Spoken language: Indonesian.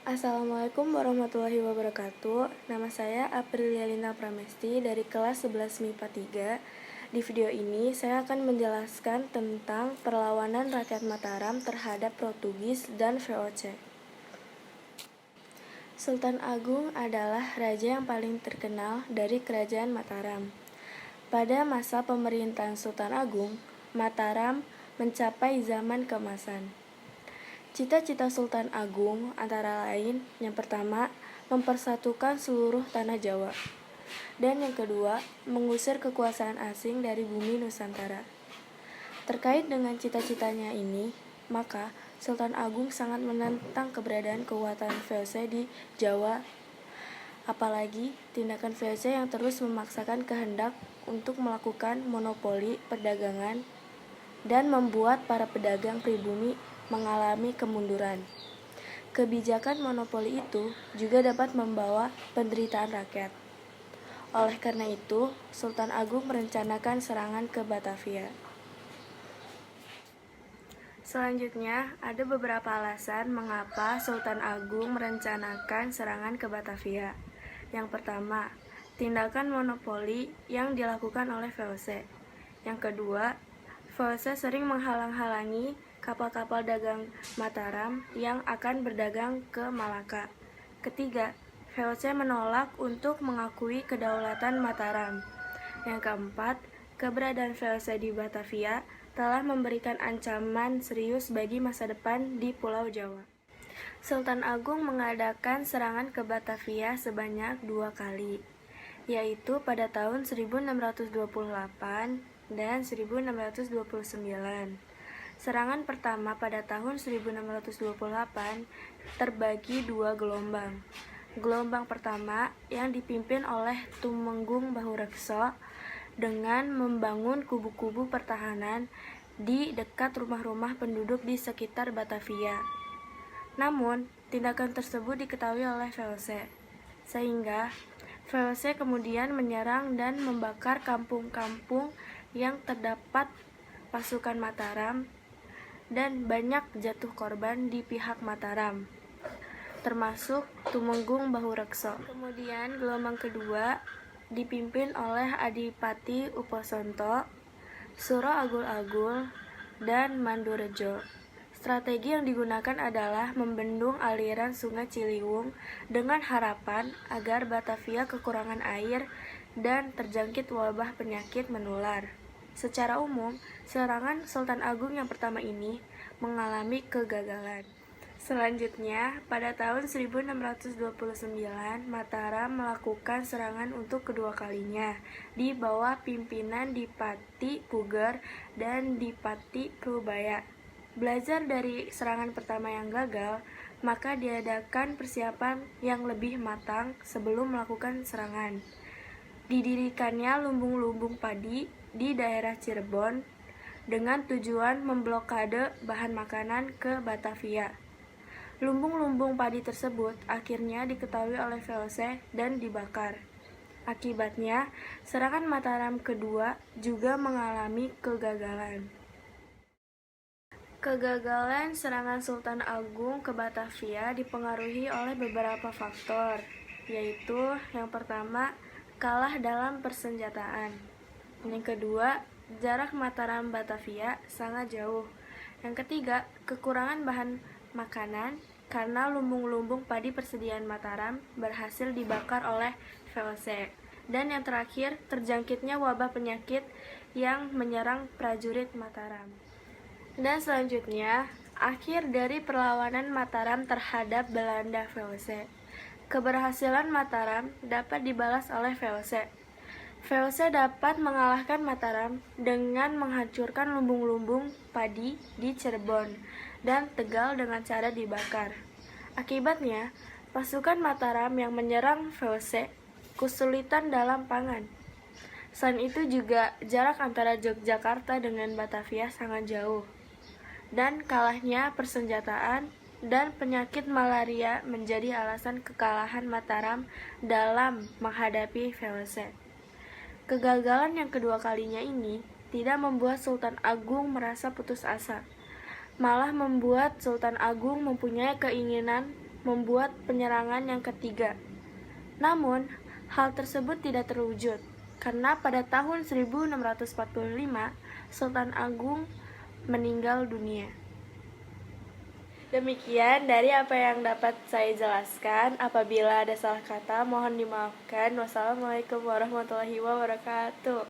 Assalamualaikum warahmatullahi wabarakatuh. Nama saya Aprilia Lina Pramesti dari kelas 11 MIPA 3. Di video ini saya akan menjelaskan tentang perlawanan rakyat Mataram terhadap Portugis dan VOC. Sultan Agung adalah raja yang paling terkenal dari kerajaan Mataram. Pada masa pemerintahan Sultan Agung, Mataram mencapai zaman keemasan. Cita-cita Sultan Agung antara lain, yang pertama, mempersatukan seluruh tanah Jawa. Dan yang kedua, mengusir kekuasaan asing dari bumi Nusantara. Terkait dengan cita-citanya ini, maka Sultan Agung sangat menentang keberadaan kekuatan VOC di Jawa, apalagi tindakan VOC yang terus memaksakan kehendak untuk melakukan monopoli perdagangan dan membuat para pedagang pribumi mengalami kemunduran. Kebijakan monopoli itu juga dapat membawa penderitaan rakyat. Oleh karena itu, Sultan Agung merencanakan serangan ke Batavia. Selanjutnya, ada beberapa alasan mengapa Sultan Agung merencanakan serangan ke Batavia. Yang pertama, tindakan monopoli yang dilakukan oleh VOC. Yang kedua, VOC sering menghalang-halangi kapal-kapal dagang Mataram yang akan berdagang ke Malaka. Ketiga, VOC menolak untuk mengakui kedaulatan Mataram. Yang keempat, keberadaan VOC di Batavia telah memberikan ancaman serius bagi masa depan di Pulau Jawa. Sultan Agung mengadakan serangan ke Batavia sebanyak 2 kali, yaitu pada tahun 1628 dan 1629. Serangan pertama pada tahun 1628 terbagi 2 gelombang. Gelombang pertama yang dipimpin oleh Tumenggung Bahurekso dengan membangun kubu-kubu pertahanan di dekat rumah-rumah penduduk di sekitar Batavia. Namun, tindakan tersebut diketahui oleh VOC, sehingga VOC kemudian menyerang dan membakar kampung-kampung yang terdapat pasukan Mataram, dan banyak jatuh korban di pihak Mataram, termasuk Tumenggung Bahurekso. Kemudian gelombang kedua dipimpin oleh Adipati Uposonto, Suro Agul-Agul, dan Mandurejo. Strategi yang digunakan adalah membendung aliran Sungai Ciliwung dengan harapan agar Batavia kekurangan air dan terjangkit wabah penyakit menular. Secara umum, serangan Sultan Agung yang pertama ini mengalami kegagalan. Selanjutnya, pada tahun 1629, Mataram melakukan serangan untuk kedua kalinya di bawah pimpinan Dipati Puger dan Dipati Prubaya. Belajar dari serangan pertama yang gagal, maka diadakan persiapan yang lebih matang sebelum melakukan serangan. Didirikannya lumbung-lumbung padi di daerah Cirebon dengan tujuan memblokade bahan makanan ke Batavia. Lumbung-lumbung padi tersebut akhirnya diketahui oleh VOC dan dibakar. Akibatnya, serangan Mataram kedua juga mengalami kegagalan. Kegagalan serangan Sultan Agung ke Batavia dipengaruhi oleh beberapa faktor, yaitu yang pertama, kalah dalam persenjataan. Yang kedua, jarak Mataram Batavia sangat jauh. Yang ketiga, kekurangan bahan makanan karena lumbung-lumbung padi persediaan Mataram berhasil dibakar oleh VOC. Dan yang terakhir, terjangkitnya wabah penyakit yang menyerang prajurit Mataram. Dan selanjutnya, akhir dari perlawanan Mataram terhadap Belanda VOC. Keberhasilan Mataram dapat dibalas oleh VOC. VOC dapat mengalahkan Mataram dengan menghancurkan lumbung-lumbung padi di Cirebon dan Tegal dengan cara dibakar. Akibatnya, pasukan Mataram yang menyerang VOC kesulitan dalam pangan. Selain itu juga jarak antara Yogyakarta dengan Batavia sangat jauh. Dan kalahnya persenjataan dan penyakit malaria menjadi alasan kekalahan Mataram dalam menghadapi VOC. Kegagalan yang kedua kalinya ini tidak membuat Sultan Agung merasa putus asa, malah membuat Sultan Agung mempunyai keinginan membuat penyerangan yang ketiga. Namun, hal tersebut tidak terwujud, karena pada tahun 1645, Sultan Agung meninggal dunia. Demikian dari apa yang dapat saya jelaskan. Apabila ada salah kata, mohon dimaafkan. Wassalamualaikum warahmatullahi wabarakatuh.